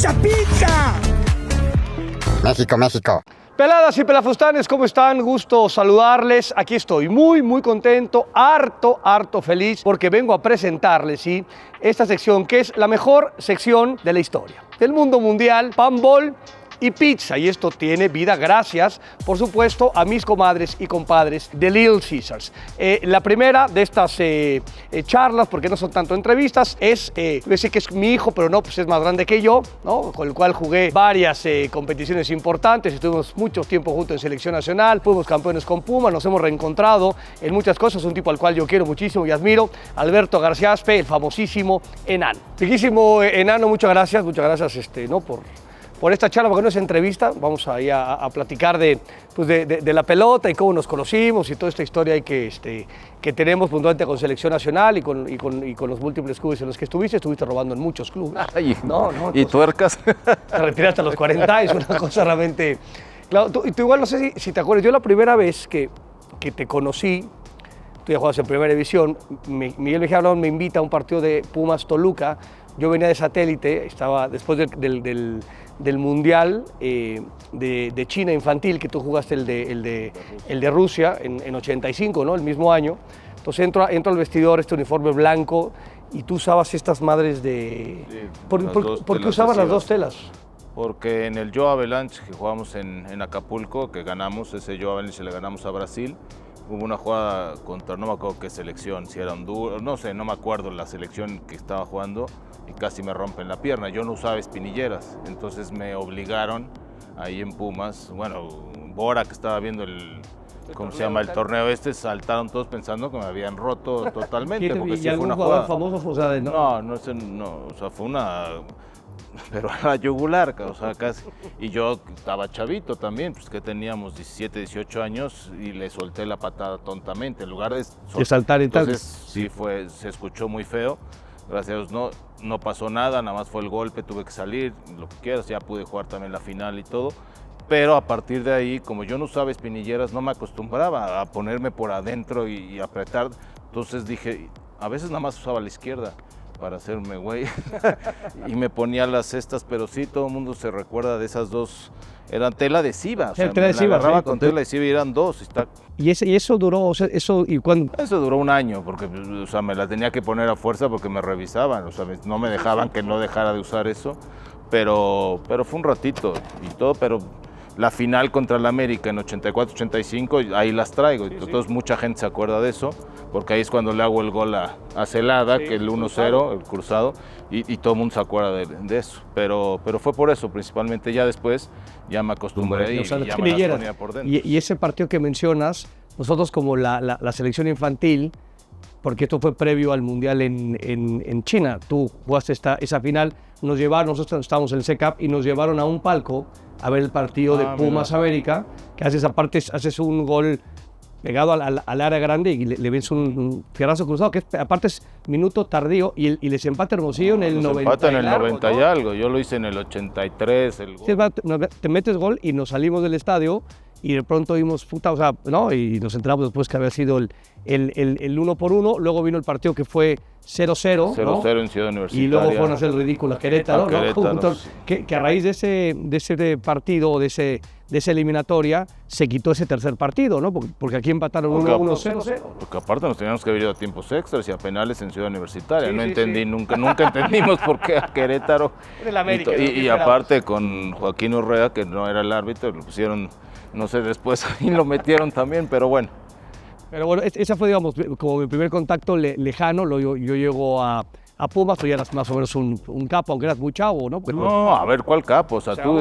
pizza, pizza. México, México. Peladas y pelafustanes, ¿cómo están? Gusto saludarles. Aquí estoy muy contento, harto feliz, porque vengo a presentarles, ¿sí?, esta sección que es la mejor sección de la historia del mundo mundial, Panball y pizza. Y esto tiene vida gracias, por supuesto, a mis comadres y compadres de Little Caesars. La primera de estas charlas, porque no son tanto entrevistas, es, yo sé que es mi hijo, pero no, pues es más grande que yo, ¿no?, con el cual jugué varias competiciones importantes, estuvimos mucho tiempo juntos en selección nacional, fuimos campeones con Puma, nos hemos reencontrado en muchas cosas, un tipo al cual yo quiero muchísimo y admiro, Alberto García Aspe, el famosísimo Enano. Riquísimo Enano, muchas gracias, ¿no?, por esta charla, porque no es entrevista, vamos ahí a platicar de la pelota y cómo nos conocimos y toda esta historia que tenemos puntualmente con Selección Nacional y con los múltiples clubes en los que estuviste robando en muchos clubes. Ay, no, ¿y tuercas? Te retiraste a los 40, es una cosa realmente... Claro, tú igual no sé si te acuerdas, yo la primera vez que te conocí, tú ya jugabas en Primera División, Miguel Mejía Blond me invita a un partido de Pumas Toluca, yo venía de satélite, estaba después del Mundial de China infantil, que tú jugaste el de Rusia en 85, ¿no?, el mismo año. Entonces entro al vestidor, este uniforme blanco, y tú usabas estas madres de... Sí, ¿Por qué usabas las dos telas? Porque en el Joe Avalanche, que jugamos en Acapulco, que ganamos, ese Joe Avalanche le ganamos a Brasil, hubo una jugada contra, no me acuerdo qué selección, si era Honduras, no sé, no me acuerdo la selección que estaba jugando, y casi me rompen la pierna. Yo no usaba espinilleras, entonces me obligaron ahí en Pumas, bueno, Bora, que estaba viendo el torneo saltaron todos pensando que me habían roto totalmente, porque sí fue una jugada famoso, o sea, no, o sea, fue una... pero a la yugular, o sea, casi. Y yo estaba chavito también, pues que teníamos 17, 18 años, y le solté la patada tontamente, en lugar de saltar y tal. Entonces sí se escuchó muy feo. Gracias a Dios no pasó nada, nada más fue el golpe, tuve que salir, lo que quieras, ya pude jugar también la final y todo. Pero a partir de ahí, como yo no usaba espinilleras, no me acostumbraba a ponerme por adentro y apretar. Entonces dije, a veces nada más usaba la izquierda para hacerme güey y me ponía las cestas, pero sí, todo el mundo se recuerda de esas dos, eran tela adhesiva, o sea, tela adhesiva, agarraba sí, con tela adhesiva y eran dos. ¿Y eso duró, o sea, ¿y cuándo? Eso duró un año, porque, o sea, me la tenía que poner a fuerza porque me revisaban, o sea, no me dejaban que no dejara de usar eso, pero fue un ratito y todo, pero la final contra el América en 84-85, ahí las traigo, sí, entonces sí. Mucha gente se acuerda de eso, porque ahí es cuando le hago el gol a Celada, sí, que el 1-0, el cruzado, y todo el mundo se acuerda de eso, pero fue por eso, principalmente. Ya después ya me acostumbré y ya me las ponía por dentro. Y ese partido que mencionas, nosotros como la selección infantil, porque esto fue previo al Mundial en China, tú jugaste esa final, nosotros estábamos en el CECAP y nos llevaron a un palco a ver el partido de Pumas América, que haces un gol pegado al área grande y le ves un fierrazo cruzado, que aparte es minuto tardío, y les empata Hermosillo en el 90 empata en el 90 y algo, yo lo hice en el 83, el gol. Sí, te metes gol y nos salimos del estadio y de pronto vimos, ¿no? Y nos enteramos después que había sido el 1-1, luego vino el partido que fue 0-0, 0-0 en Ciudad Universitaria. Y luego fueron a hacer el ridículo a Querétaro, ¿no? Que a raíz de ese partido, de esa eliminatoria, se quitó ese tercer partido, ¿no? Porque aquí empataron 1-0. Porque aparte nos teníamos que haber ido a tiempos extras y a penales en Ciudad Universitaria. Sí, nunca entendimos por qué a Querétaro. En América, y aparte con Joaquín Urrea, que no era el árbitro, lo pusieron, no sé, después ahí lo metieron también, pero bueno. Pero bueno, esa fue, digamos, como mi primer contacto lejano. Yo llego a Pumas, tú ya eras más o menos un capo, aunque eras muy chavo, ¿no? No, a ver, ¿cuál capo? O sea, tú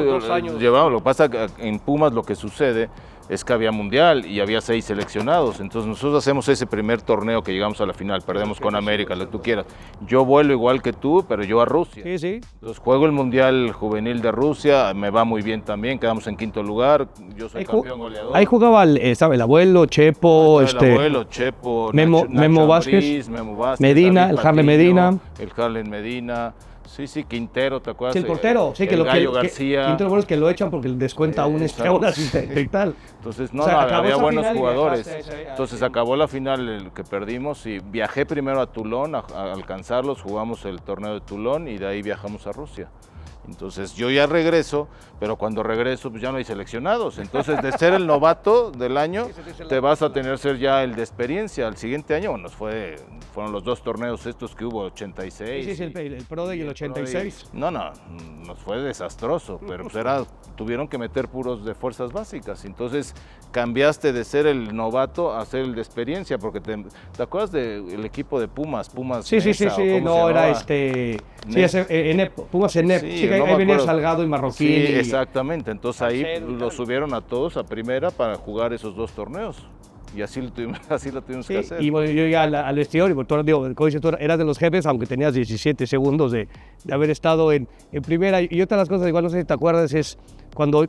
llevabas. Lo que pasa que en Pumas lo que sucede es que había mundial y había 6 seleccionados. Entonces nosotros hacemos ese primer torneo que llegamos a la final, perdemos con América, lo que tú quieras. Yo vuelo igual que tú, pero yo a Rusia. Sí, sí. Entonces juego el mundial juvenil de Rusia, me va muy bien también, quedamos en 5º lugar, yo soy campeón goleador. Ahí jugaba el abuelo, Chepo, Chepo, Memo Vázquez, Medina, el Harlem Medina. El Harlem Medina. Sí, Quintero, ¿te acuerdas? Sí, el portero, sí, el Gallo García. Quintero, bueno, es que lo echan porque le descuenta un y tal. Entonces, había buenos jugadores. Entonces, acabó la final el que perdimos y viajé primero a Toulon a alcanzarlos, jugamos el torneo de Toulon y de ahí viajamos a Rusia. Entonces yo ya regreso, pero cuando regreso pues ya no hay seleccionados. Entonces de ser el novato del año, te vas a tener que ser ya el de experiencia. Al siguiente año fueron los 2 torneos estos que hubo, 86. Sí, el Pro Day y el 86. No, nos fue desastroso, pero pues tuvieron que meter puros de fuerzas básicas. Entonces cambiaste de ser el novato a ser el de experiencia, porque ¿te acuerdas del equipo de Pumas? Sí, no, era Pumas en NEP. Sí, ahí venía Salgado y Marroquín. Sí, exactamente. Entonces ahí los subieron a todos a primera para jugar esos 2 torneos. Y así lo tuvimos que hacer. Y bueno, yo llegué al vestidor y tú eras de los jefes, aunque tenías 17 segundos de haber estado en primera. Y otra de las cosas, igual no sé si te acuerdas, es cuando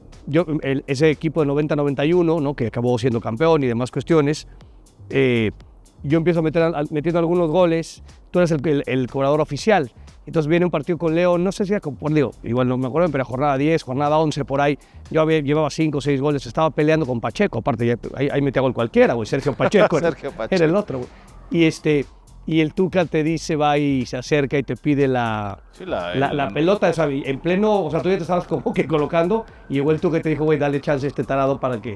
ese equipo de 90-91, ¿no? Que acabó siendo campeón y demás cuestiones, yo empiezo metiendo algunos goles, tú eres el cobrador oficial. Entonces viene un partido con León, no sé si era igual no me acuerdo, pero jornada 10, jornada 11, por ahí, llevaba 5 o 6 goles, estaba peleando con Pacheco, aparte, ahí metía gol cualquiera, güey, Sergio Pacheco, era el otro, güey. Y el Tuca te dice, va y se acerca y te pide la pelota, o sea, en pleno, o sea, tú ya te estabas como que colocando, y llegó el Tuca y te dijo, güey, dale chance a este tarado para que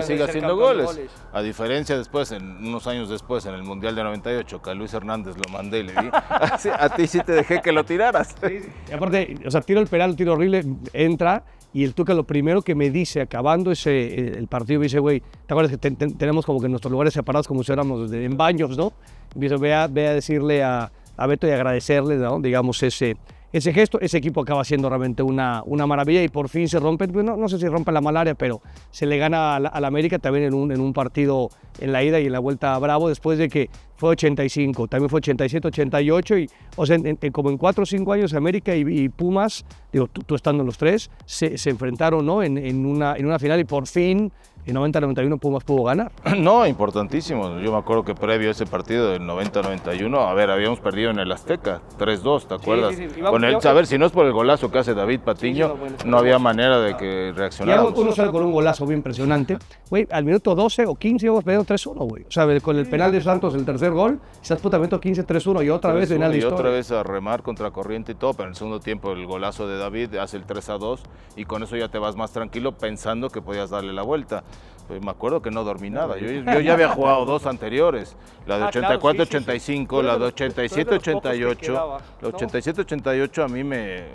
siga haciendo goles. A diferencia después, unos años después, en el Mundial de 98, que a Luis Hernández lo mandé y le di, a ti sí te dejé que lo tiraras. Sí. Y aparte, o sea, tiro el penal, tiro horrible, entra, y el Tuca lo primero que me dice, acabando el partido, me dice, güey, ¿te acuerdas que tenemos como que nuestros lugares separados como si éramos en baños, ¿no? Y me dice, ve a decirle a Beto y agradecerle, ¿no? Digamos, ese gesto. Ese equipo acaba siendo realmente una maravilla y por fin se rompe, no sé si rompe la malaria, pero se le gana al América también en un partido en la ida y en la vuelta a Bravo, después de que fue 85, también fue 87, 88, y o sea, como en 4 o 5 años América y Pumas, digo, tú estando en los 3, se enfrentaron, ¿no? en una final y por fin en 90-91 Pumas pudo ganar. No, importantísimo. Yo me acuerdo que previo a ese partido del 90-91, habíamos perdido en el Azteca, 3-2, ¿te acuerdas? Sí. Con él, a ver, si no es por el golazo que hace David Patiño, no había manera de que reaccionáramos. Y uno sale con un golazo bien impresionante. Güey, al minuto 12 o 15 íbamos perdiendo 3-1, güey. O sea, con el penal de Santos, el tercer gol, estás putamento 15-3-1 y otra vez final de historia. Y otra vez a remar contra corriente y todo, pero en el segundo tiempo el golazo de David hace el 3-2 y con eso ya te vas más tranquilo pensando que podías darle la vuelta. Pues me acuerdo que no dormí nada. Yo ya había jugado 2 anteriores, la de 84-85, la de 87-88. La 87-88 a mí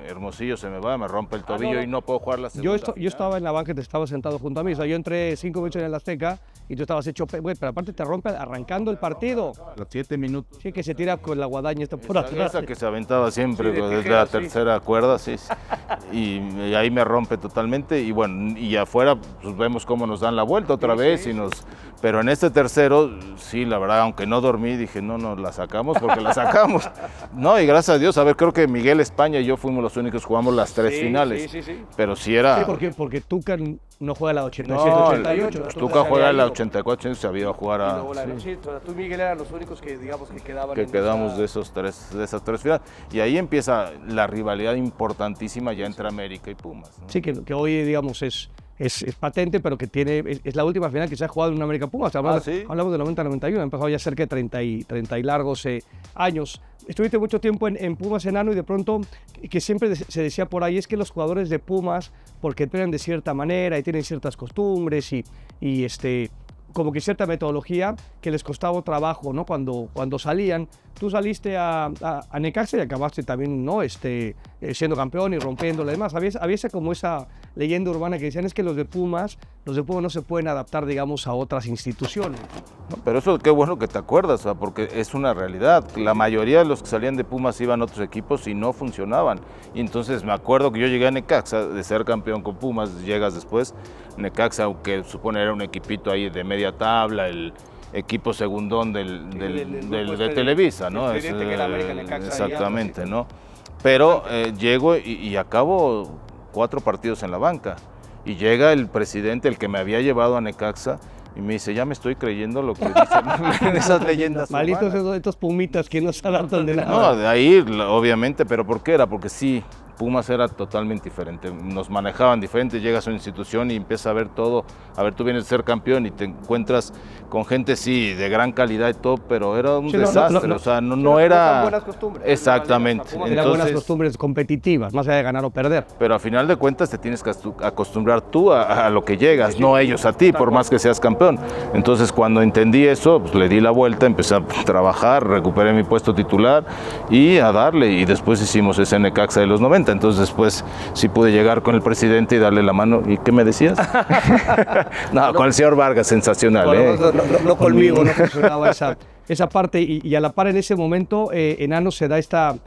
Hermosillo se me rompe el tobillo y no puedo jugar la segunda. Yo estaba en la banca y te estabas sentado junto a mí. O sea, yo entré 5 minutos en el Azteca y tú estabas hecho, güey, pero aparte te rompe arrancando el partido. Los 7 minutos. Sí, que se tira con la guadaña por atrás. Esa que se aventaba siempre desde la tercera cuerda, sí. Y ahí me rompe totalmente. Y bueno, y afuera pues vemos cómo nos dan la vuelta otra vez. Pero en este tercero, sí, la verdad, aunque no dormí, dije, no, la sacamos porque la sacamos. No, y gracias a Dios, a ver, creo que Miguel España y yo fuimos los únicos que jugamos las 3 finales. Sí. Pero sí era... Sí, porque Tuca no juega la 87-88. No, Tuca juega la 84, se había jugar a... Tú y Miguel eran los únicos que, digamos, que quedaban. Que quedamos de esas 3 finales. Y ahí empieza la rivalidad importantísima ya entre América y Pumas, ¿no? Sí, que hoy, digamos, es patente, pero que es la última final que se ha jugado en una América Pumas. Hablamos de 90-91, han pasado ya cerca de 30 y largos años. Estuviste mucho tiempo en Pumas enano y de pronto, que siempre se decía por ahí, es que los jugadores de Pumas, porque entrenan de cierta manera y tienen ciertas costumbres y como que cierta metodología que les costaba trabajo, ¿no? Cuando salían. Tú saliste a Necaxa y acabaste también, ¿no? Siendo campeón y rompiéndolo y demás. Había como esa leyenda urbana que decían es que los de Pumas no se pueden adaptar, digamos, a otras instituciones. No, pero eso qué bueno que te acuerdas, o sea, porque es una realidad. La mayoría de los que salían de Pumas iban a otros equipos y no funcionaban. Y entonces me acuerdo que yo llegué a Necaxa, de ser campeón con Pumas, llegas después. Necaxa, aunque supone era un equipito ahí de media tabla, el equipo segundón de Televisa, ¿no? Exactamente, ¿no? Pero llego y acabo 4 partidos en la banca y llega el presidente, el que me había llevado a Necaxa, y me dice, ya me estoy creyendo lo que dicen esas leyendas. Malitos estos pumitas que no se adaptan de nada. No, de ahí, obviamente, pero ¿por qué era? Porque sí Pumas era totalmente diferente, nos manejaban diferente, llegas a una institución y empiezas a ver todo, a ver, tú vienes a ser campeón y te encuentras con gente, sí, de gran calidad y todo, pero era un desastre, o sea, no era... buenas costumbres. Exactamente. Eran buenas costumbres competitivas, más allá de ganar o perder. Pero a final de cuentas te tienes que acostumbrar tú a lo que llegas, no ellos a ti, por más que seas campeón. Entonces cuando entendí eso, pues le di la vuelta, empecé a trabajar, recuperé mi puesto titular y a darle, y después hicimos ese Necaxa de los 90, entonces después sí pude llegar con el presidente y darle la mano. ¿Y qué me decías? No, con el señor Vargas, sensacional. No conmigo, no funcionaba esa parte, y a la par en ese momento, Enano, se da esta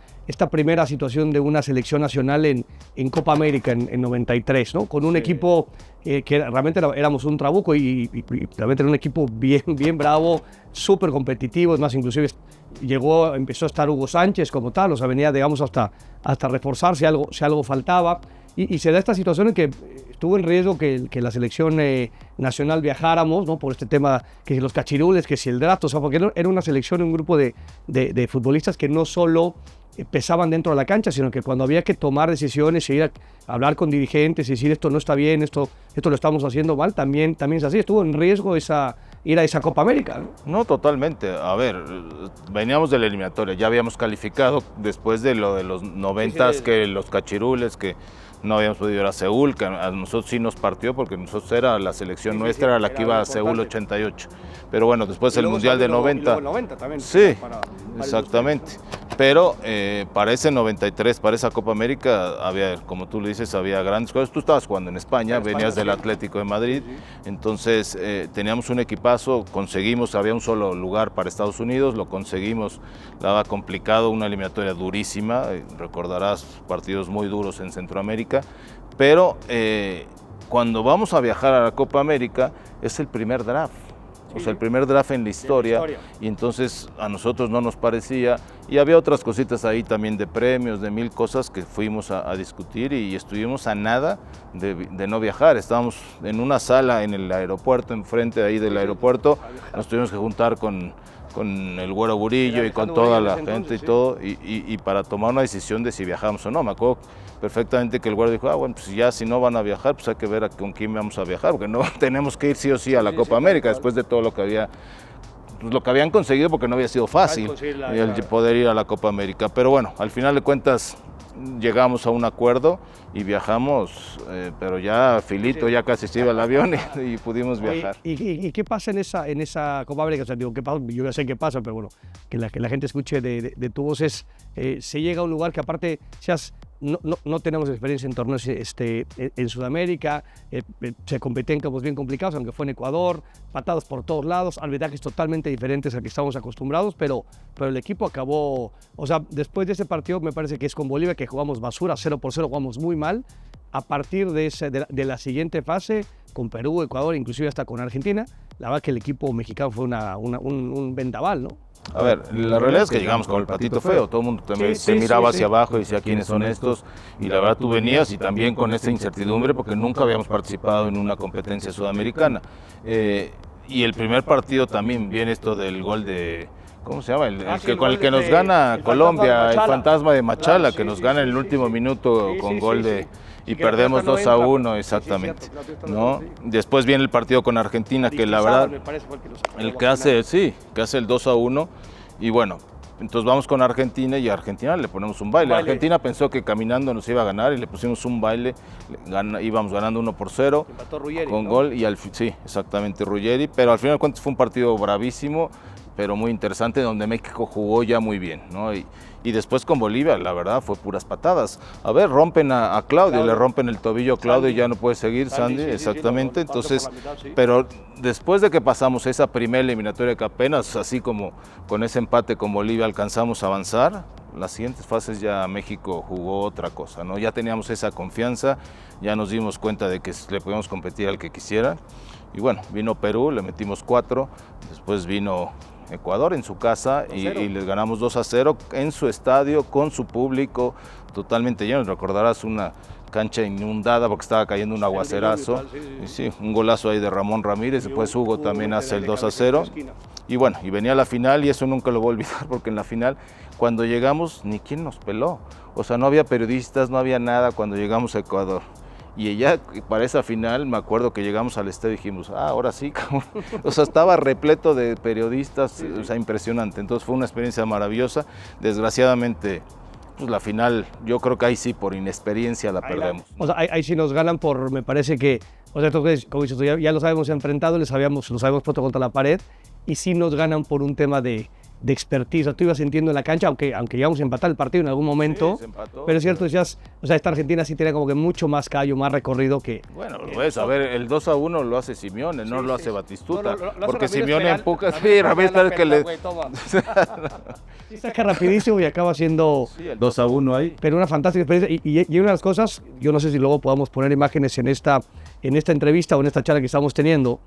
primera situación de una selección nacional en Copa América en 93, ¿no? Con un equipo que realmente éramos un trabuco y realmente era un equipo bien bravo, súper competitivo. Es más, inclusive empezó a estar Hugo Sánchez como tal, o sea, venía, digamos, hasta reforzar si algo faltaba. Y se da esta situación en que estuvo en riesgo que la selección nacional viajáramos, ¿no? Por este tema, que si los cachirules, que si el draft, o sea, porque era una selección, un grupo de futbolistas que no solo pesaban dentro de la cancha, sino que cuando había que tomar decisiones e ir a hablar con dirigentes y decir esto no está bien, esto lo estamos haciendo mal, también es así. Estuvo en riesgo ir a esa Copa América, ¿no? No, totalmente. A ver, veníamos de la eliminatoria, ya habíamos calificado después de lo de los 90s, que los cachirules, que no habíamos podido ir a Seúl, que a nosotros sí nos partió porque nosotros era la selección nuestra, era la que iba a Seúl 88. Pero bueno, después el Mundial de 90. El 90 también. Sí, exactamente. Pero para ese 93, para esa Copa América, había, como tú le dices, había grandes cosas. Tú estabas jugando en España, venías del Atlético de Madrid, entonces teníamos un equipazo, había un solo lugar para Estados Unidos, lo conseguimos, daba complicado, una eliminatoria durísima, recordarás partidos muy duros en Centroamérica, pero cuando vamos a viajar a la Copa América es el primer draft. O sea, el primer draft en la historia, y entonces a nosotros no nos parecía, y había otras cositas ahí también de premios, de mil cosas que fuimos a discutir, y estuvimos a nada de no viajar. Estábamos en una sala en el aeropuerto, enfrente ahí del aeropuerto, nos tuvimos que juntar con el Güero Burillo y con toda la gente y todo, y para tomar una decisión de si viajamos o no. Me acuerdo perfectamente que el Güero dijo, bueno, pues ya si no van a viajar, pues hay que ver con quién vamos a viajar, porque no tenemos que ir sí o sí a la Copa América, después de todo lo que habían conseguido, porque no había sido fácil el poder ir a la Copa América. Pero bueno, al final de cuentas llegamos a un acuerdo y viajamos, pero ya filito, ya casi se iba el avión y pudimos viajar. ¿Y qué pasa en esa Copa América? O sea, digo, ¿qué pasa? Yo ya sé qué pasa, pero bueno, que la gente escuche de tu voz. Se llega a un lugar que aparte no tenemos experiencia en torneos en Sudamérica, se competía en campos bien complicados, aunque fue en Ecuador, patadas por todos lados, arbitrajes totalmente diferentes a que estamos acostumbrados, pero el equipo acabó, o sea, después de ese partido me parece que es con Bolivia, que jugamos basura, 0-0, jugamos muy mal. A partir de la siguiente fase, con Perú, Ecuador, inclusive hasta con Argentina, la verdad que el equipo mexicano fue un vendaval, ¿no? A ver, la realidad es que llegamos con el patito feo, todo el mundo te miraba hacia abajo y decía quiénes son estos, y la verdad tú venías y también con esa incertidumbre porque nunca habíamos participado en una competencia sudamericana. Y el primer partido también viene esto del gol de... ¿Cómo se llama? Con el que nos gana Colombia, el fantasma de Machala, que nos gana en el último minuto con gol de... Y perdemos 2-1, exactamente, ¿no? Después viene el partido con Argentina, que la verdad, el que hace el 2-1, y bueno, entonces vamos con Argentina y a Argentina le ponemos un baile. Argentina pensó que caminando nos iba a ganar y le pusimos un baile, íbamos ganando 1-0 con gol, y sí, exactamente, Ruggeri, pero al final de cuentas fue un partido bravísimo, pero muy interesante, donde México jugó ya muy bien, ¿no? Y después con Bolivia, la verdad, fue puras patadas. A ver, rompen a Claudio, le rompen el tobillo a Claudio y ya no puede seguir, Sandy, exactamente. Entonces, pero después de que pasamos esa primera eliminatoria que apenas, así como con ese empate con Bolivia, alcanzamos a avanzar, las siguientes fases ya México jugó otra cosa, ¿no? Ya teníamos esa confianza, ya nos dimos cuenta de que le podíamos competir al que quisiera. Y bueno, vino Perú, le metimos 4, después vino Ecuador en su casa y les ganamos 2-0 en su estadio, con su público totalmente lleno. Recordarás una cancha inundada porque estaba cayendo un aguacerazo. Y sí, un golazo ahí de Ramón Ramírez, después Hugo también hace el 2-0. Y bueno, y venía la final y eso nunca lo voy a olvidar porque en la final, cuando llegamos, ni quién nos peló. O sea, no había periodistas, no había nada cuando llegamos a Ecuador. Y ya para esa final, me acuerdo que llegamos al estadio y dijimos, ahora sí, cabrón. O sea, estaba repleto de periodistas, o sea, impresionante. Entonces fue una experiencia maravillosa. Desgraciadamente, pues la final, yo creo que ahí sí, por inexperiencia la perdemos. O sea, ahí sí nos ganan por, me parece que, o sea, como dices tú, ya los habíamos enfrentado, los habíamos puesto contra la pared, y sí nos ganan por un tema de expertise. O sea, tú ibas sintiendo en la cancha, aunque íbamos a empatar el partido en algún momento, Sí, se empató, pero es cierto, decías, o sea, esta Argentina sí tiene como que mucho más callo, más recorrido que... Bueno, lo ves, a ver, el 2-1 lo hace Simeone, no lo hace Batistuta, No, lo hace porque Ramírez Simeone Peral, empuja, Ramírez sí, Ramírez Peral Peral que le... güey, toma. Sí, saca rapidísimo y acaba siendo... Sí, el 2-1 ahí. Pero una fantástica experiencia. Y una de las cosas, yo no sé si luego podamos poner imágenes en esta entrevista o en esta charla que estamos teniendo,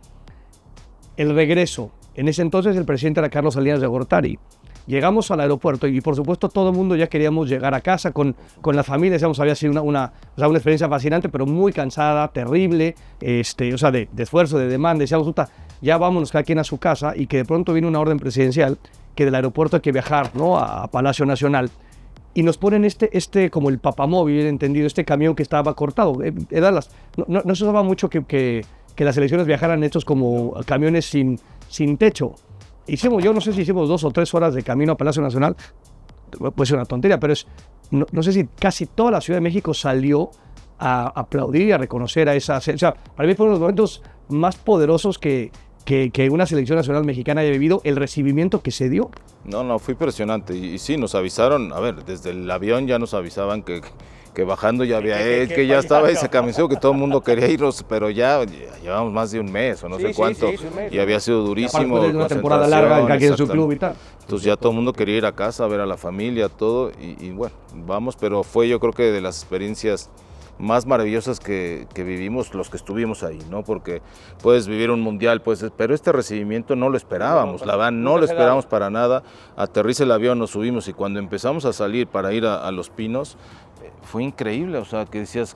el regreso. En ese entonces el presidente era Carlos Salinas de Gortari. Llegamos al aeropuerto y por supuesto todo el mundo ya queríamos llegar a casa con la familia. Decíamos, había sido una experiencia fascinante, pero muy cansada, terrible, o sea, de esfuerzo, de demanda. Decíamos, puta, ya vámonos cada quien a su casa, y que de pronto viene una orden presidencial que del aeropuerto hay que viajar, ¿no?, a Palacio Nacional. Y nos ponen como el papamóvil, entendido, este camión que estaba cortado. No se usaba mucho que las elecciones viajaran estos como camiones sin techo. Yo no sé si hicimos 2 o 3 horas de camino a Palacio Nacional, puede ser una tontería, pero no sé si casi toda la Ciudad de México salió a aplaudir y a reconocer a esa... O sea, para mí fueron los momentos más poderosos que una selección nacional mexicana haya vivido, el recibimiento que se dio. No, fue impresionante. Y sí, nos avisaron, a ver, desde el avión ya nos avisaban que bajando ya había, que ya estaba ese camiseo, que todo el mundo quería irnos, pero ya llevamos más de un mes o no sé cuánto, y había sido durísimo. Aparte de una temporada larga en su club y tal. Entonces ya todo el mundo quería ir a casa, a ver a la familia, todo, y bueno, vamos, pero fue yo creo que de las experiencias más maravillosas que vivimos los que estuvimos ahí, ¿no? Porque puedes vivir un mundial, pero este recibimiento no lo esperábamos, la verdad, no lo esperábamos para nada. Aterriza el avión, nos subimos y cuando empezamos a salir para ir a Los Pinos, fue increíble, o sea, que decías,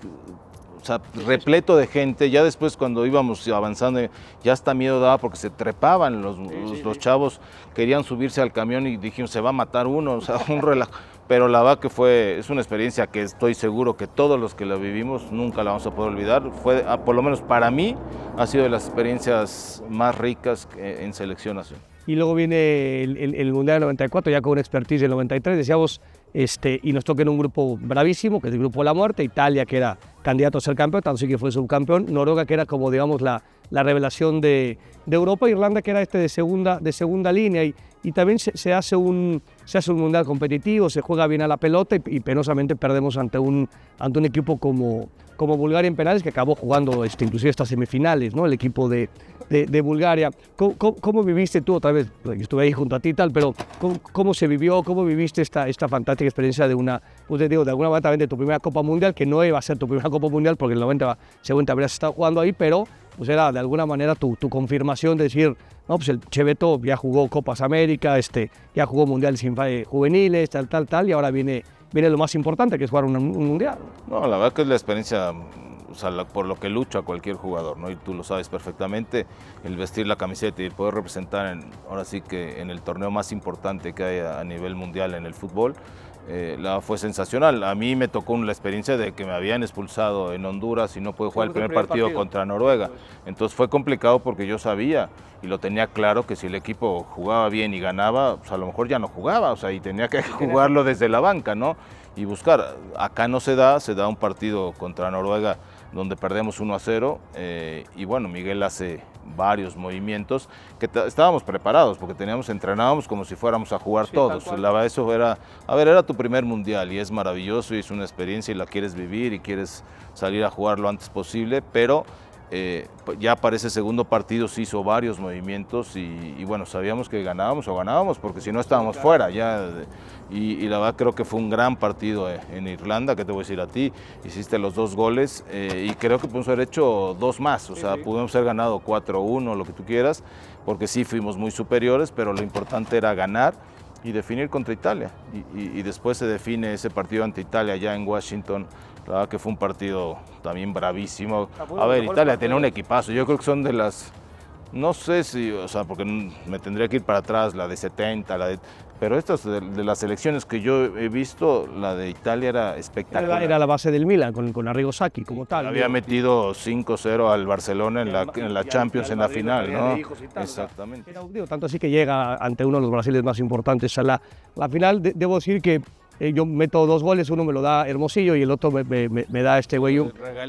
o sea, repleto de gente. Ya después cuando íbamos avanzando, ya hasta miedo daba porque se trepaban los chavos, querían subirse al camión y dijimos, se va a matar uno, o sea, un relajo. Pero la verdad que es una experiencia que estoy seguro que todos los que la vivimos nunca la vamos a poder olvidar. Por lo menos para mí, ha sido de las experiencias más ricas en selección nacional. Y luego viene el Mundial del 94, ya con una expertise del 93, decíamos, y nos toca en un grupo bravísimo, que es el grupo de la muerte. Italia, que era candidato a ser campeón, tanto sí que fue subcampeón. Noruega, que era como, digamos, la revelación de Europa. Irlanda, que era de segunda línea. Y también se hace un mundial competitivo, se juega bien a la pelota y penosamente perdemos ante un equipo como Bulgaria en penales, que acabó jugando inclusive estas semifinales, ¿no? El equipo de Bulgaria. ¿Cómo viviste tú, otra vez, yo estuve ahí junto a ti y tal, pero cómo se vivió, cómo viviste esta fantástica experiencia de alguna manera también de tu primera Copa Mundial, que no iba a ser tu primera Copa Mundial porque en el 90 seguramente habrías estado jugando ahí, pero pues era de alguna manera tu confirmación de decir, no, pues el Cheveto ya jugó Copas América, ya jugó Mundiales juveniles, tal, y ahora viene lo más importante, que es jugar un Mundial. No, la verdad que es la experiencia, o sea, por lo que lucha cualquier jugador, ¿no? Y tú lo sabes perfectamente, el vestir la camiseta y poder representar ahora sí que en el torneo más importante que hay a nivel mundial en el fútbol, fue sensacional. A mí me tocó la experiencia de que me habían expulsado en Honduras y no pude jugar el primer partido contra Noruega. Entonces fue complicado porque yo sabía y lo tenía claro que si el equipo jugaba bien y ganaba, pues a lo mejor ya no jugaba, o sea, y tenía que jugarlo desde la banca, ¿no? Y buscar. Acá no se da un partido contra Noruega donde perdemos 1-0 y bueno, Miguel hace varios movimientos que estábamos preparados porque entrenábamos como si fuéramos a jugar todos. La verdad, eso era tu primer mundial y es maravilloso y es una experiencia y la quieres vivir y quieres salir a jugar lo antes posible, pero ya para ese segundo partido se hizo varios movimientos y bueno, sabíamos que ganábamos, porque si no estábamos fuera ya. Y la verdad creo que fue un gran partido en Irlanda, que te voy a decir a ti, hiciste los 2 goles y creo que pudimos haber hecho 2 más, o sea, pudimos haber ganado 4-1, lo que tú quieras, porque sí fuimos muy superiores, pero lo importante era ganar y definir contra Italia. Y después se define ese partido ante Italia ya en Washington. La verdad que fue un partido también bravísimo. A ver, Italia tenía un equipazo. Yo creo que son de las, no sé si, o sea, porque me tendría que ir para atrás, la de 70, pero estas de las selecciones que yo he visto, la de Italia era espectacular. Era la base del Milan, con Arrigo Sacchi como tal. Había metido 5-0 al Barcelona en la Champions en la final, ¿no? Exactamente. Pero, tanto así que llega ante uno de los brasileños más importantes a la final. Debo decir que yo meto 2 goles, uno me lo da Hermosillo y el otro me da este güey.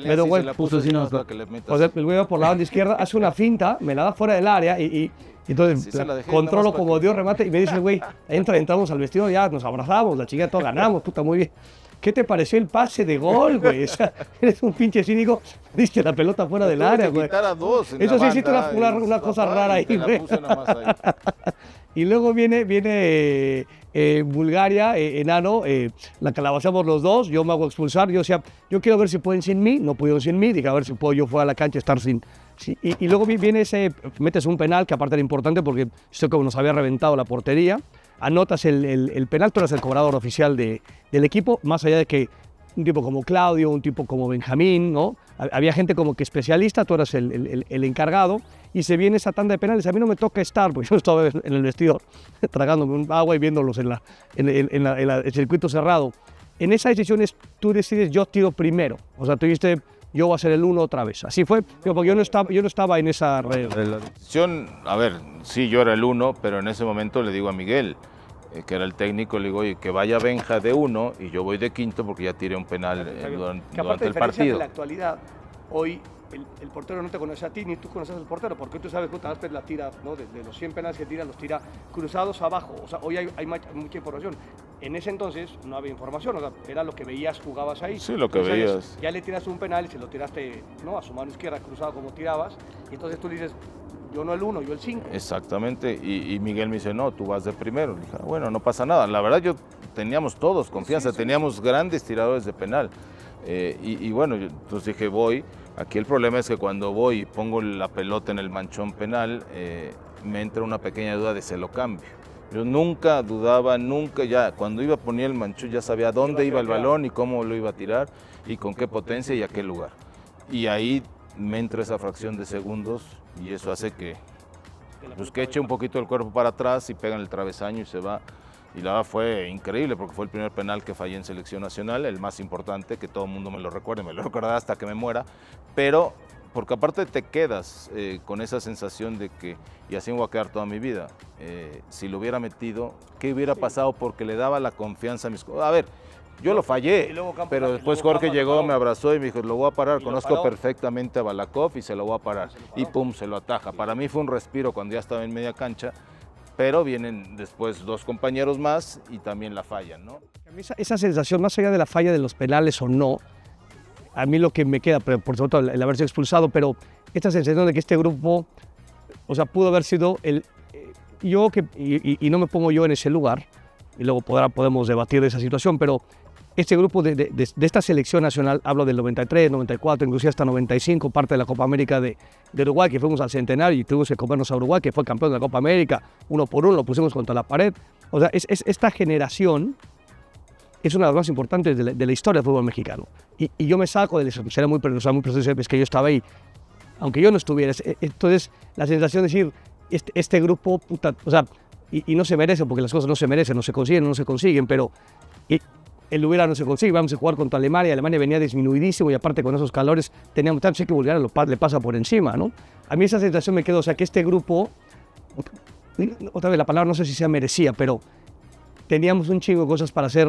Me da güey, puso así, no, o sea, el güey por la banda izquierda hace una finta, me la da fuera del área y entonces sí, controlo como Dios remate y me dice el güey, entramos al vestido, ya nos abrazamos, la chica, todo ganamos, puta, muy bien. ¿Qué te pareció el pase de gol, güey? O sea, eres un pinche cínico, diste la pelota fuera del área, güey. Eso sí, hiciste una cosa rara ahí, güey. Y luego viene Bulgaria, enano, la calabazamos los dos, yo me hago expulsar, yo decía, yo quiero ver si pueden sin mí, no pudieron sin mí, dije a ver si puedo yo fuera a la cancha estar sin. Sí, y luego viene metes un penal que aparte era importante porque esto como nos había reventado la portería, anotas el penal, tú eras el cobrador oficial del equipo, más allá de que un tipo como Claudio, un tipo como Benjamín, ¿no? Había gente como que especialista, tú eras el encargado, y se viene esa tanda de penales. A mí no me toca estar, porque yo estaba en el vestidor, tragándome un agua y viéndolos en el circuito cerrado. En esas decisiones tú decides, yo tiro primero. O sea, tú dijiste, yo voy a ser el 1 otra vez. Así fue, porque yo no estaba en esa red. La decisión, a ver, sí, yo era el 1, pero en ese momento le digo a Miguel, que era el técnico, le digo, oye, que vaya Benja de 1 y yo voy de quinto porque ya tiré un penal durante el partido. En la actualidad, hoy el portero no te conoce a ti, ni tú conoces al portero, porque tú sabes que Asper la tira, ¿no? De los 100 penales que tira, los tira cruzados abajo. O sea, hoy hay mucha información. En ese entonces no había información, o sea, era lo que veías, jugabas ahí. Sí, lo que veías. Ya le tiraste un penal y se lo tiraste, ¿no? A su mano izquierda, cruzado como tirabas, y entonces tú le dices, yo no el 1, yo el 5. Exactamente, y Miguel me dice, no, tú vas de primero. Le dije, bueno, no pasa nada. La verdad, teníamos todos confianza, teníamos grandes tiradores de penal. Y bueno, entonces dije, voy. Aquí el problema es que cuando voy y pongo la pelota en el manchón penal, me entra una pequeña duda de se lo cambio. Yo nunca dudaba, ya cuando iba a poner el manchón ya sabía dónde iba el balón y cómo lo iba a tirar y con qué potencia y a qué lugar. Y ahí me entra esa fracción de segundos y eso hace que eche un poquito el cuerpo para atrás y pega en el travesaño y se va. Y la verdad fue increíble porque fue el primer penal que fallé en selección nacional, el más importante, que todo el mundo me lo recuerde, me lo recordará hasta que me muera, pero porque aparte te quedas con esa sensación de que, y así me voy a quedar toda mi vida, si lo hubiera metido, ¿qué hubiera pasado? Porque le daba la confianza a mis... A ver, yo lo fallé, pero después Jorge llegó, me abrazó y me dijo, lo voy a parar, conozco perfectamente a Balakov y se lo voy a parar. Y pum, se lo ataja. Para mí fue un respiro cuando ya estaba en media cancha, pero vienen después 2 compañeros más y también la fallan, ¿no? Esa sensación, más allá de la falla de los penales o no, a mí lo que me queda, por supuesto, el haber sido expulsado, pero esta sensación de que este grupo, o sea, pudo haber sido yo, y no me pongo yo en ese lugar, y luego podemos debatir de esa situación, pero este grupo de esta selección nacional, hablo del 93, 94, inclusive hasta 95, parte de la Copa América de Uruguay, que fuimos al centenario y tuvimos que comernos a Uruguay, que fue campeón de la Copa América, 1 por 1, lo pusimos contra la pared. O sea, esta generación es una de las más importantes de la historia del fútbol mexicano. Y yo me saco de eso, será muy presente, es que yo estaba ahí, aunque yo no estuviera. Entonces, la sensación de decir, este grupo, puta, o sea, y no se merece, porque las cosas no se merecen, no se consiguen, pero... el Luguera no se consigue, vamos a jugar contra Alemania venía disminuidísimo y aparte con esos calores teníamos tanto, sé que Bulgaria le pasa por encima, ¿no? A mí esa sensación me quedó, o sea, que este grupo, otra vez la palabra no sé si sea merecía, pero teníamos un chingo de cosas para hacer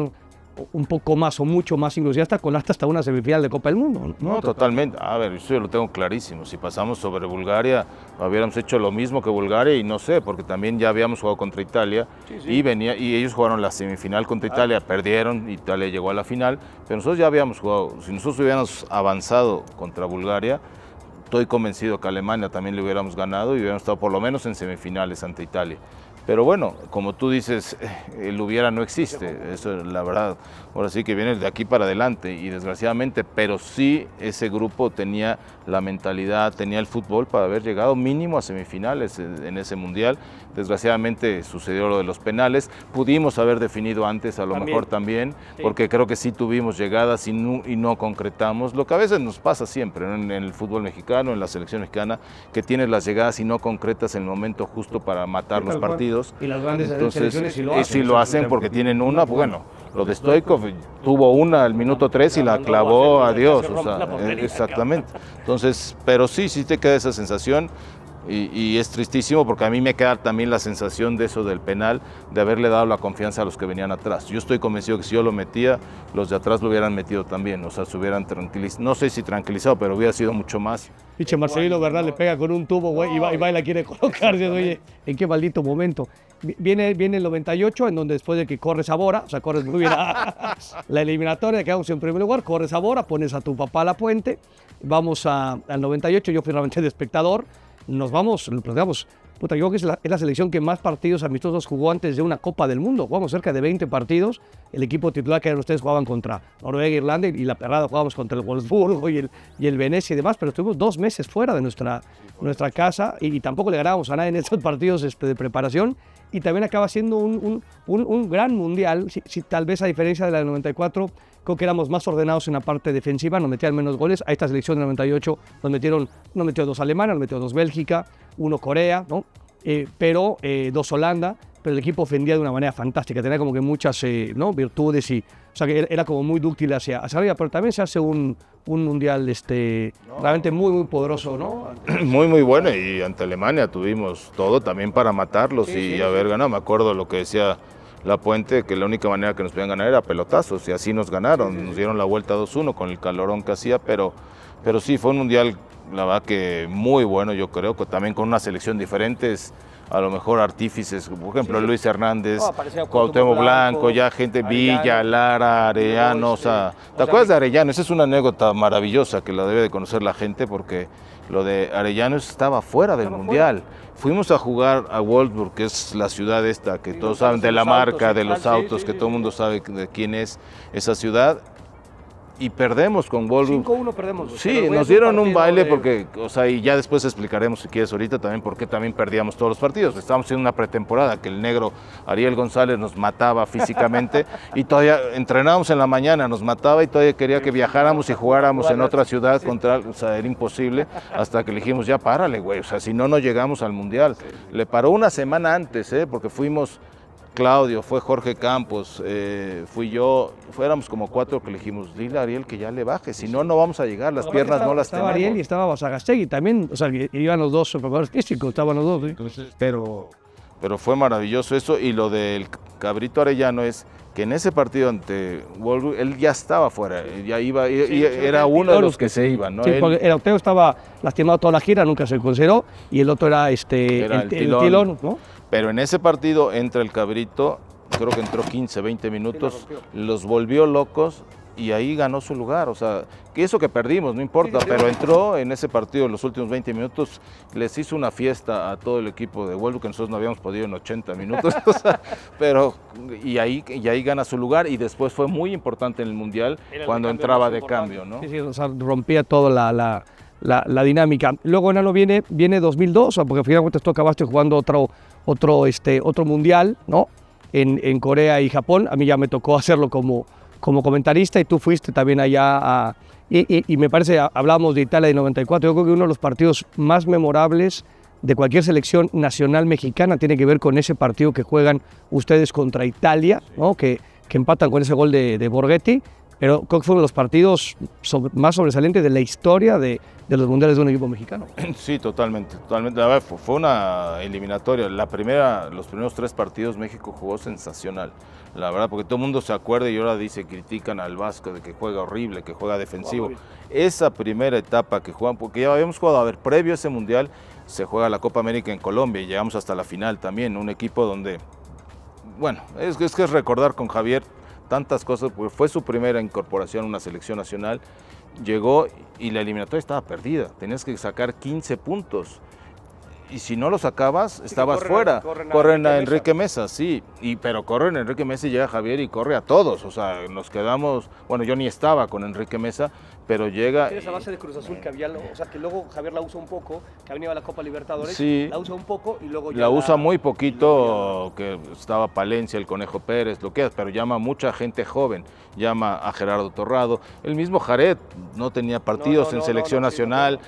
un poco más o mucho más, inclusive hasta una semifinal de Copa del Mundo. No, totalmente. A ver, eso yo lo tengo clarísimo. Si pasamos sobre Bulgaria, hubiéramos hecho lo mismo que Bulgaria y no sé, porque también ya habíamos jugado contra Italia y ellos jugaron la semifinal contra Italia, perdieron, Italia llegó a la final, pero nosotros ya habíamos jugado. Si nosotros hubiéramos avanzado contra Bulgaria, estoy convencido que a Alemania también le hubiéramos ganado y hubiéramos estado por lo menos en semifinales ante Italia. Pero bueno, como tú dices, el hubiera no existe, eso es la verdad. Ahora sí que viene de aquí para adelante y desgraciadamente, pero sí ese grupo tenía la mentalidad, tenía el fútbol para haber llegado mínimo a semifinales en ese mundial. Desgraciadamente sucedió lo de los penales, pudimos haber definido antes a lo mejor también, porque creo que sí tuvimos llegadas y no concretamos, lo que a veces nos pasa siempre, ¿no? En el fútbol mexicano, en la selección mexicana, que tienes las llegadas y no concretas en el momento justo para matar los partidos. Y las grandes selecciones sí lo hacen porque tienen una, bueno, lo de Stoichkov tuvo una al minuto 3 y la clavó a Dios, o sea, exactamente. Entonces, pero sí te queda esa sensación y es tristísimo porque a mí me queda también la sensación de eso del penal, de haberle dado la confianza a los que venían atrás. Yo estoy convencido que si yo lo metía, los de atrás lo hubieran metido también, o sea, se hubieran tranquilizado, no sé si tranquilizado, pero hubiera sido mucho más. Pinche Marcelino Bernal le pega con un tubo, güey, y va y la quiere colocar. Oye, ¿en qué maldito momento? Viene el 98, en donde después de que corres a Bora, o sea, corres muy bien la eliminatoria, quedamos en primer lugar, corres a Bora, pones a tu papá a la puente, vamos al 98, yo fui realmente de espectador, nos vamos, puta, yo creo que es la selección que más partidos amistosos jugó antes de una Copa del Mundo. Jugamos cerca de 20 partidos. El equipo titular que eran ustedes jugaban contra Noruega, Irlanda y la perrada jugábamos contra el Wolfsburgo y el Venecia y demás, pero estuvimos 2 meses fuera de nuestra casa y tampoco le ganábamos a nadie en estos partidos de preparación. Y también acaba siendo un gran mundial, si tal vez a diferencia de la del 94, creo que éramos más ordenados en la parte defensiva, nos metían menos goles. A esta selección del 98 nos metió 2 Alemania, nos metió 2 Bélgica, 1 Corea, ¿no? Pero 2 Holanda, pero el equipo ofendía de una manera fantástica, tenía como que muchas ¿no? virtudes, o sea que era como muy dúctil hacia arriba, pero también se hace un mundial realmente muy, muy poderoso, ¿no? Muy bueno, y ante Alemania tuvimos todo también para matarlos y haber ganado. Me acuerdo lo que decía La Puente, que la única manera que nos podían ganar era pelotazos, y así nos ganaron, nos dieron la vuelta 2-1 con el calorón que hacía, pero sí, fue un mundial, la verdad que muy bueno, yo creo, que también con una selección diferentes, a lo mejor artífices, por ejemplo Luis Hernández, Cuauhtémoc Blanco, ya gente, Villa, Lara, Arellano, o sea, ¿te acuerdas de Arellano? Esa es una anécdota maravillosa que la debe de conocer la gente, porque lo de Arellano estaba fuera del mundial. Fuimos a jugar a Wolfsburg, que es la ciudad esta, que todos saben de la marca, de los autos, que todo el mundo sabe de quién es esa ciudad. Y perdemos con Wolfsburg. 5-1 perdemos. Sí, nos dieron un baile porque, o sea, y ya después explicaremos si quieres ahorita también por qué también perdíamos todos los partidos. Estábamos en una pretemporada que el negro Ariel González nos mataba físicamente y todavía entrenábamos en la mañana, nos mataba y todavía quería que viajáramos y jugáramos en otra ciudad contra, o sea, era imposible, hasta que le dijimos, ya párale, güey, o sea, si no llegamos al Mundial. Le paró una semana antes, porque fuimos Claudio, fue Jorge Campos, fui yo, éramos como 4 que le dijimos, dile a Ariel que ya le baje, si no, no vamos a llegar, las piernas no las tenemos. Estaba Ariel y estaba Basagastegui también, o sea, iban los dos preparadores físicos, estaban los dos, ¿sí? Entonces, pero fue maravilloso eso, y lo del Cabrito Arellano es que en ese partido ante Wolfsburg, él ya estaba fuera, ya iba, era uno de los que se iban, ¿no? Sí, porque el Oteo estaba lastimado toda la gira, nunca se consideró, y el otro era, el Tilón, ¿no? Pero en ese partido entra el Cabrito, creo que entró 15, 20 minutos, los volvió locos y ahí ganó su lugar. O sea, que eso que perdimos, no importa, pero entró en ese partido en los últimos 20 minutos, les hizo una fiesta a todo el equipo de Wolfsburg, que nosotros no habíamos podido en 80 minutos, o sea, y ahí gana su lugar, y después fue muy importante en el Mundial cuando entraba de cambio, ¿no? Sí, o sea, rompía toda la dinámica. Luego, Nano, viene 2002, o sea, porque finalmente tú acabaste jugando otro mundial, ¿no? En Corea y Japón. A mí ya me tocó hacerlo como comentarista y tú fuiste también allá y me parece, hablábamos de Italia de 94, yo creo que uno de los partidos más memorables de cualquier selección nacional mexicana tiene que ver con ese partido que juegan ustedes contra Italia, ¿no? Que empatan con ese gol de Borghetti, pero creo que fue uno de los partidos más sobresalientes de la historia de los mundiales de un equipo mexicano. Sí, totalmente. La verdad, fue una eliminatoria. Los primeros 3 partidos México jugó sensacional, la verdad, porque todo el mundo se acuerda y ahora critican al Vasco de que juega horrible, que juega defensivo. Esa primera etapa que juegan, porque ya habíamos jugado, previo a ese mundial se juega la Copa América en Colombia y llegamos hasta la final también, un equipo donde, bueno, es que es recordar con Javier, tantas cosas, porque fue su primera incorporación a una selección nacional, llegó y la eliminatoria estaba perdida, tenías que sacar 15 puntos. Y si no lo sacabas, estabas fuera. Corren a Enrique Mesa, sí. Pero corren a Enrique Mesa y llega Javier y corre a todos. O sea, nos quedamos. Bueno, yo ni estaba con Enrique Mesa, pero llega. Esa base de Cruz Azul que había, o sea, que luego Javier la usa un poco, que ha venido a la Copa Libertadores, sí, la usa un poco y luego ya la usa muy poquito, que estaba Palencia, el Conejo Pérez, lo que es, pero llama a mucha gente joven, llama a Gerardo Torrado, el mismo Jared no tenía partidos en selección nacional,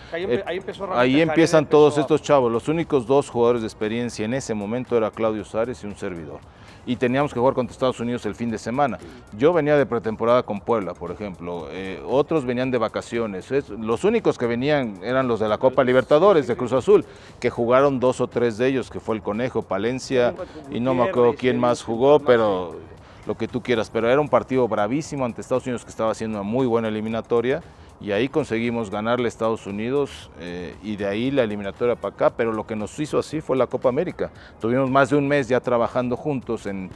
ahí empiezan todos estos chavos, los únicos 2 jugadores de experiencia en ese momento era Claudio Suárez y un servidor. Y teníamos que jugar contra Estados Unidos el fin de semana. Yo venía de pretemporada con Puebla, por ejemplo. Otros venían de vacaciones. Los únicos que venían eran los de la Copa Libertadores de Cruz Azul, que jugaron 2 o 3 de ellos, que fue el Conejo, Palencia, y no me acuerdo quién más jugó, pero lo que tú quieras. Pero era un partido bravísimo ante Estados Unidos, que estaba haciendo una muy buena eliminatoria. Y ahí conseguimos ganarle a Estados Unidos y de ahí la eliminatoria para acá, pero lo que nos hizo así fue la Copa América. Tuvimos más de un mes ya trabajando juntos en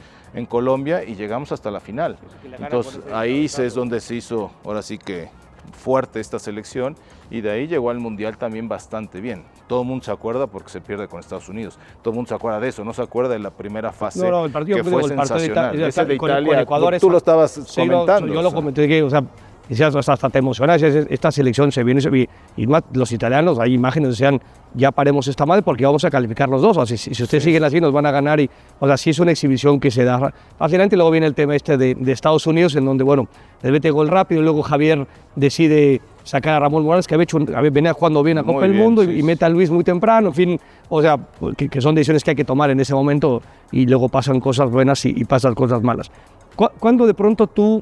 Colombia y llegamos hasta la final. Entonces ahí es donde se hizo, ahora sí que fuerte esta selección y de ahí llegó al Mundial también bastante bien. Todo el mundo se acuerda porque se pierde con Estados Unidos. Todo el mundo se acuerda de eso, no se acuerda de la primera fase el partido, que fue sensacional. Ese de Italia, con Ecuador, tú lo estabas comentando. Yo lo comenté que, o sea, decías, hasta te emocionas, esta selección se viene, y más los italianos, hay imágenes decían, ya paremos esta madre porque vamos a calificar los dos, o sea, si ustedes siguen así nos van a ganar, y, o sea, sí es una exhibición que se da fascinante. Luego viene el tema de Estados Unidos, en donde, bueno, les mete gol rápido, y luego Javier decide sacar a Ramón Morales, que venía jugando bien a Copa del Mundo, y mete a Luis muy temprano, en fin, o sea, que son decisiones que hay que tomar en ese momento, y luego pasan cosas buenas y pasan cosas malas. ¿Cuándo de pronto tú,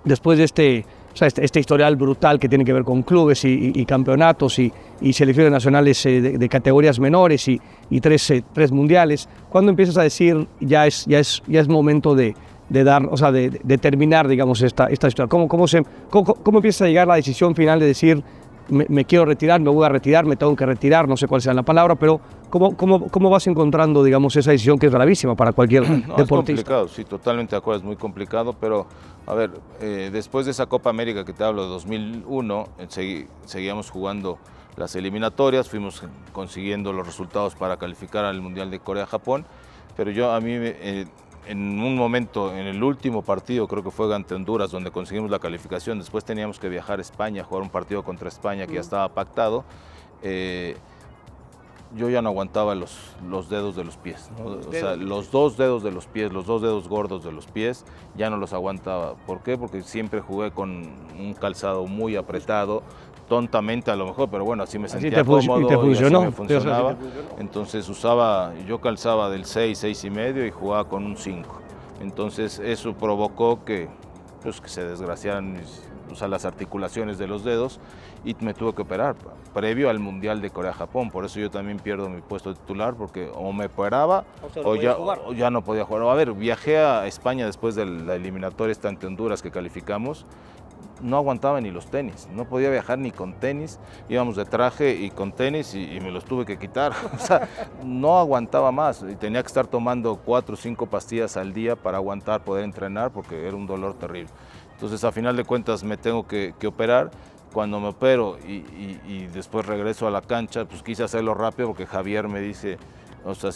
después de este historial brutal que tiene que ver con clubes y campeonatos y selecciones nacionales de categorías menores y tres mundiales, ¿cuándo empiezas a decir ya es momento de dar, o sea, de terminar, digamos, esta historia? ¿Cómo empieza a llegar la decisión final de decir me quiero retirar, me voy a retirar, me tengo que retirar, no sé cuál sea la palabra, pero ¿cómo vas encontrando, digamos, esa decisión que es gravísima para cualquier deportista? Es complicado, sí, totalmente de acuerdo, es muy complicado, pero a ver, después de esa Copa América que te hablo de 2001, seguíamos jugando las eliminatorias, fuimos consiguiendo los resultados para calificar al Mundial de Corea-Japón, pero en un momento, en el último partido, creo que fue ante Honduras, donde conseguimos la calificación, después teníamos que viajar a España, jugar un partido contra España que ya estaba pactado, yo ya no aguantaba los dedos de los pies, ¿no? O sea, los 2 dedos de los pies, los 2 dedos gordos de los pies, ya no los aguantaba. ¿Por qué? Porque siempre jugué con un calzado muy apretado, tontamente a lo mejor, pero bueno, así me sentía cómodo, y te funcionó. así me funcionaba. Entonces yo calzaba del 6, 6 y medio y jugaba con un 5. Entonces eso provocó que se desgraciaran las articulaciones de los dedos y me tuve que operar previo al Mundial de Corea-Japón. Por eso yo también pierdo mi puesto de titular, porque o me operaba o ya no podía jugar. A ver, viajé a España después de la eliminatoria ante Honduras que calificamos, no aguantaba ni los tenis, no podía viajar ni con tenis, íbamos de traje y con tenis y me los tuve que quitar, o sea, no aguantaba más y tenía que estar tomando 4 o 5 pastillas al día para aguantar, poder entrenar, porque era un dolor terrible. Entonces, a final de cuentas, me tengo que operar. Cuando me opero y después regreso a la cancha, pues quise hacerlo rápido porque Javier me dice, o sea,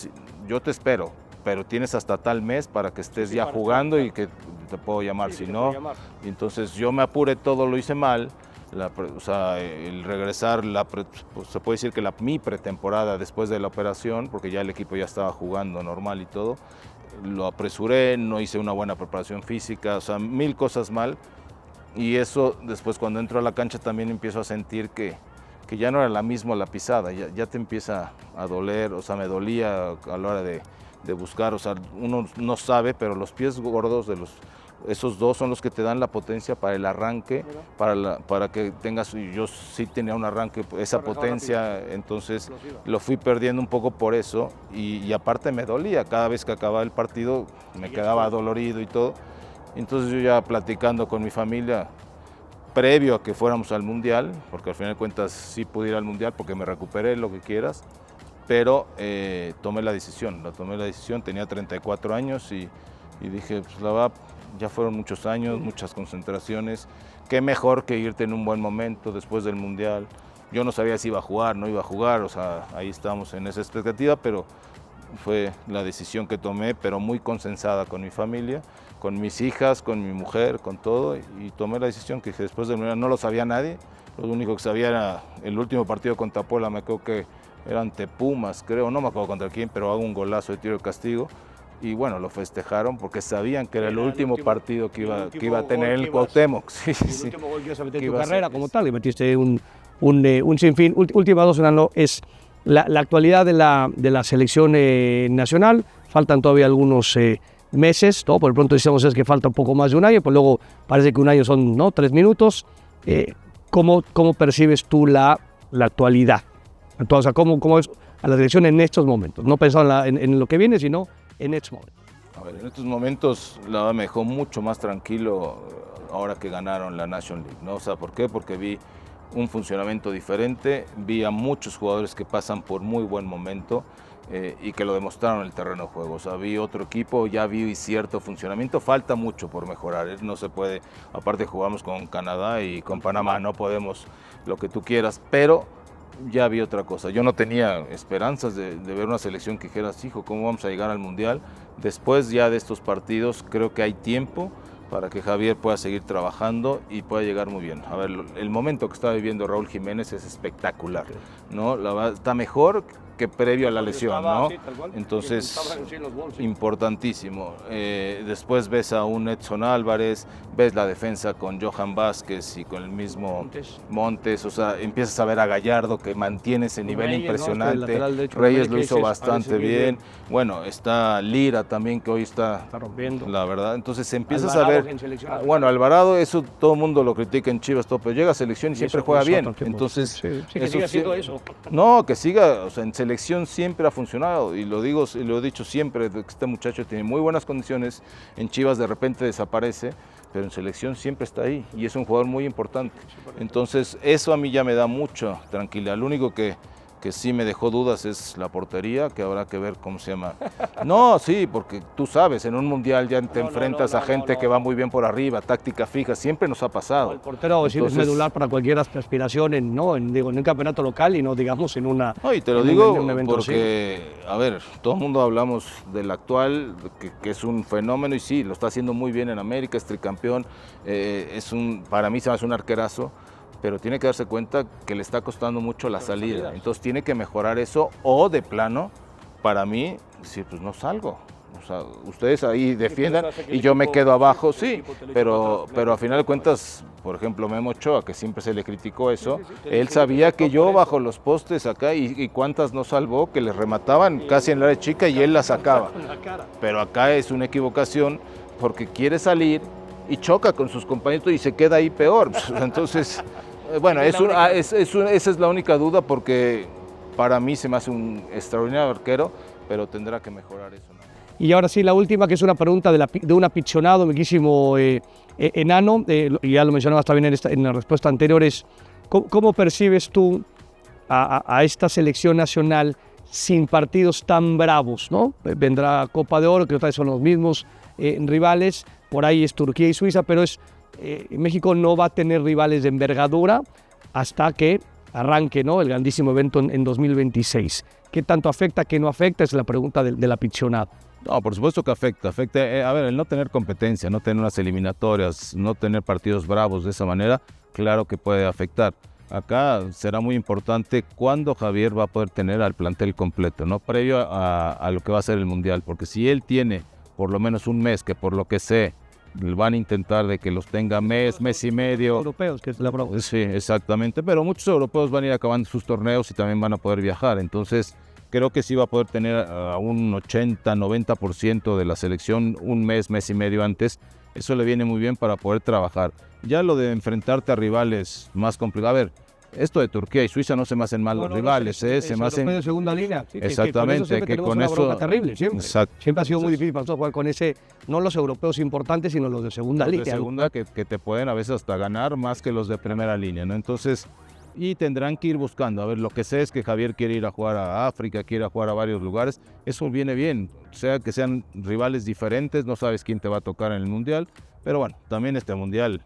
yo te espero, pero tienes hasta tal mes para que estés ya jugando y que te puedo llamar, si no. Y entonces yo me apuré todo, lo hice mal. O sea, el regresar, pues se puede decir que mi pretemporada después de la operación, porque ya el equipo ya estaba jugando normal y todo, lo apresuré, no hice una buena preparación física, o sea, 1000 cosas mal. Y eso después cuando entro a la cancha también empiezo a sentir que ya no era la misma la pisada, ya te empieza a doler, o sea, me dolía a la hora de buscar, o sea, uno no sabe, pero los pies gordos esos 2 son los que te dan la potencia para el arranque, para que tengas, yo sí tenía un arranque, esa potencia, entonces lo fui perdiendo un poco por eso, y aparte me dolía, cada vez que acababa el partido me quedaba dolorido y todo. Entonces yo ya platicando con mi familia, previo a que fuéramos al Mundial, porque al final de cuentas sí pude ir al Mundial porque me recuperé, lo que quieras, pero tomé la decisión, tenía 34 años y dije, pues ya fueron muchos años, muchas concentraciones. Qué mejor que irte en un buen momento después del Mundial. Yo no sabía si iba a jugar, no iba a jugar, o sea, ahí estábamos en esa expectativa, pero fue la decisión que tomé, pero muy consensada con mi familia, con mis hijas, con mi mujer, con todo, y tomé la decisión que después del Mundial no lo sabía nadie. Lo único que sabía era el último partido contra Puebla, me acuerdo que era ante Pumas, creo, no me acuerdo contra quién, pero hago un golazo de tiro de castigo. Y bueno, lo festejaron porque sabían que era el último partido que iba a tener el Cuauhtémoc. Sí, El sí. último gol que ibas a meter en Que tu iba a ser- carrera como tal, y metiste un sinfín. Última dos, Fernando, es la actualidad de la selección nacional. Faltan todavía algunos meses, ¿no? Por el pronto decíamos es que falta un poco más de un año, pues luego parece que un año son, ¿no?, 3 minutos. ¿Cómo percibes tú la actualidad? O sea, ¿cómo es a la selección en estos momentos? No pensando en lo que viene, sino en estos momentos. A ver, en estos momentos la verdad me dejó mucho más tranquilo ahora que ganaron la National League, ¿no? O sea, ¿por qué? Porque vi un funcionamiento diferente, vi a muchos jugadores que pasan por muy buen momento y que lo demostraron en el terreno de juego. O sea, vi otro equipo, ya vi cierto funcionamiento, falta mucho por mejorar, no se puede, aparte jugamos con Canadá y con Panamá, no podemos lo que tú quieras, pero ya vi otra cosa. Yo no tenía esperanzas de ver una selección que dijeras, hijo, ¿cómo vamos a llegar al Mundial? Después ya de estos partidos creo que hay tiempo para que Javier pueda seguir trabajando y pueda llegar muy bien. A ver, el momento que está viviendo Raúl Jiménez es espectacular, ¿no? La verdad, está mejor que previo a la lesión, ¿no? Entonces, importantísimo. Después ves a un Edson Álvarez, ves la defensa con Johan Vázquez y con el mismo Montes, o sea, empiezas a ver a Gallardo que mantiene ese nivel Reyes, impresionante. ¿no? Derecho, Reyes lo hizo parece bastante muy bien. Bueno, está Lira también, que hoy está rompiendo. la verdad. Entonces empiezas Alvarado a ver. en selección. Bueno, Alvarado, eso todo el mundo lo critica en Chivas, todo, pero llega a selección y siempre juega bien. Entonces, que siga haciendo eso. no, que siga, o sea, en selección siempre ha funcionado y lo digo y lo he dicho siempre, que este muchacho tiene muy buenas condiciones, en Chivas de repente desaparece, pero en selección siempre está ahí y es un jugador muy importante. Entonces, eso a mí ya me da mucha tranquilidad. Lo único que sí me dejó dudas es la portería, que habrá que ver cómo se llama. No, sí, porque tú sabes, en un mundial ya te enfrentas a gente que va muy bien por arriba, táctica fija, siempre nos ha pasado. El portero es medular para cualquier aspiración en un campeonato local y no digamos en una. No, y te lo en digo un evento porque, a ver, todo el mundo hablamos del actual, que es un fenómeno y sí, lo está haciendo muy bien en América, es tricampeón, para mí se me hace un arquerazo, pero tiene que darse cuenta que le está costando mucho la salida. Entonces tiene que mejorar eso o de plano, para mí, sí, pues no salgo. O sea, ustedes ahí defiendan y yo me quedo abajo, sí, pero a final de cuentas, por ejemplo, Memo Ochoa, que siempre se le criticó eso, él sabía que yo bajo los postes acá y cuántas no salvó, que les remataban casi en la área chica y él la sacaba. Pero acá es una equivocación porque quiere salir y choca con sus compañeros y se queda ahí peor. Entonces, bueno, esa es la única duda porque para mí se me hace un extraordinario arquero, pero tendrá que mejorar eso, ¿no? Y ahora sí, la última, que es una pregunta de un aficionado, muchísimo enano, y ya lo mencionabas también en la respuesta anterior, es ¿cómo percibes tú a esta selección nacional sin partidos tan bravos, ¿no? Vendrá Copa de Oro, que otra vez son los mismos rivales, por ahí es Turquía y Suiza, pero México no va a tener rivales de envergadura hasta que arranque, ¿no?, el grandísimo evento en 2026. ¿Qué tanto afecta, qué no afecta? Es la pregunta del aficionado. No, por supuesto que afecta. A ver, el no tener competencia, no tener unas eliminatorias, no tener partidos bravos de esa manera, claro que puede afectar. Acá será muy importante cuándo Javier va a poder tener al plantel completo, ¿no? Previo a lo que va a ser el Mundial, porque si él tiene por lo menos un mes, que por lo que sé, van a intentar de que los tenga mes y medio. Europeos, que es la broma. Sí, exactamente, pero muchos europeos van a ir acabando sus torneos y también van a poder viajar, entonces creo que sí va a poder tener a un 80-90% de la selección un mes y medio antes. Eso le viene muy bien para poder trabajar. Ya lo de enfrentarte a rivales más complicados. A ver, esto de Turquía y Suiza no se me hacen mal los rivales, se me hacen. De segunda línea. Exactamente, que con eso. Terrible, siempre. Exacto. Siempre ha sido muy difícil para nosotros jugar con no los europeos importantes, sino los de segunda línea. De segunda que te pueden a veces hasta ganar más que los de primera línea, ¿no? Entonces, y tendrán que ir buscando. A ver, lo que sé es que Javier quiere ir a jugar a África, quiere ir a jugar a varios lugares. Eso viene bien, o sea, que sean rivales diferentes, no sabes quién te va a tocar en el Mundial. Pero bueno, también este Mundial,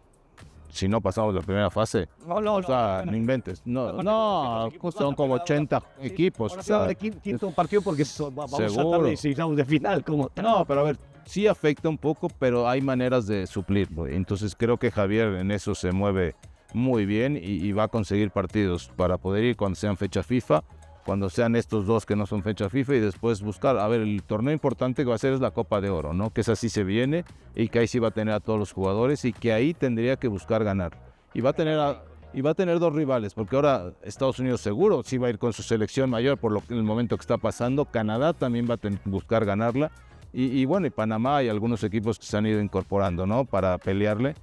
si no pasamos la primera fase, o sea, no inventes. No, son como 80 equipos. O sea, de quinto partido porque vamos Seguro. a estar necesitamos de final. No, pero a ver, sí afecta un poco, pero hay maneras de suplirlo. Entonces creo que Javier en eso se mueve muy bien y va a conseguir partidos para poder ir cuando sean fecha FIFA, cuando sean estos dos que no son fecha FIFA, y después buscar. A ver, el torneo importante que va a ser es la Copa de Oro, ¿no? Que esa sí se viene y que ahí sí va a tener a todos los jugadores y que ahí tendría que buscar ganar. Y va a tener dos rivales, porque ahora Estados Unidos seguro sí va a ir con su selección mayor por el momento que está pasando. Canadá también va a buscar ganarla. Y bueno, y Panamá hay algunos equipos que se han ido incorporando, ¿no? Para pelearle,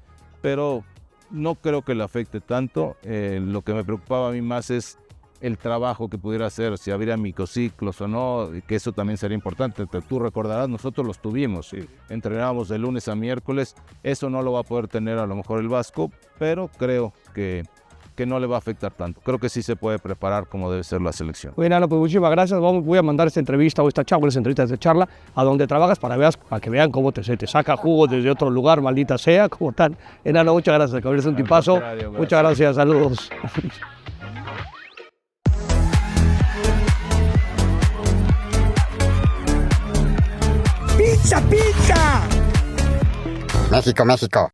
pero no creo que le afecte tanto. Lo que me preocupaba a mí más es el trabajo que pudiera hacer, si habría microciclos o no, que eso también sería importante. Tú recordarás, nosotros los tuvimos, sí. Entrenábamos de lunes a miércoles, eso no lo va a poder tener a lo mejor el Vasco, pero creo que no le va a afectar tanto. Creo que sí se puede preparar como debe ser la selección. Bueno, pues muchísimas gracias. Voy a mandar esta entrevista o esta charla a donde trabajas para que vean cómo se te saca jugo desde otro lugar, maldita sea, como tal. Enano, muchas gracias, que eres un tipazo. Muchas gracias, saludos. México, México.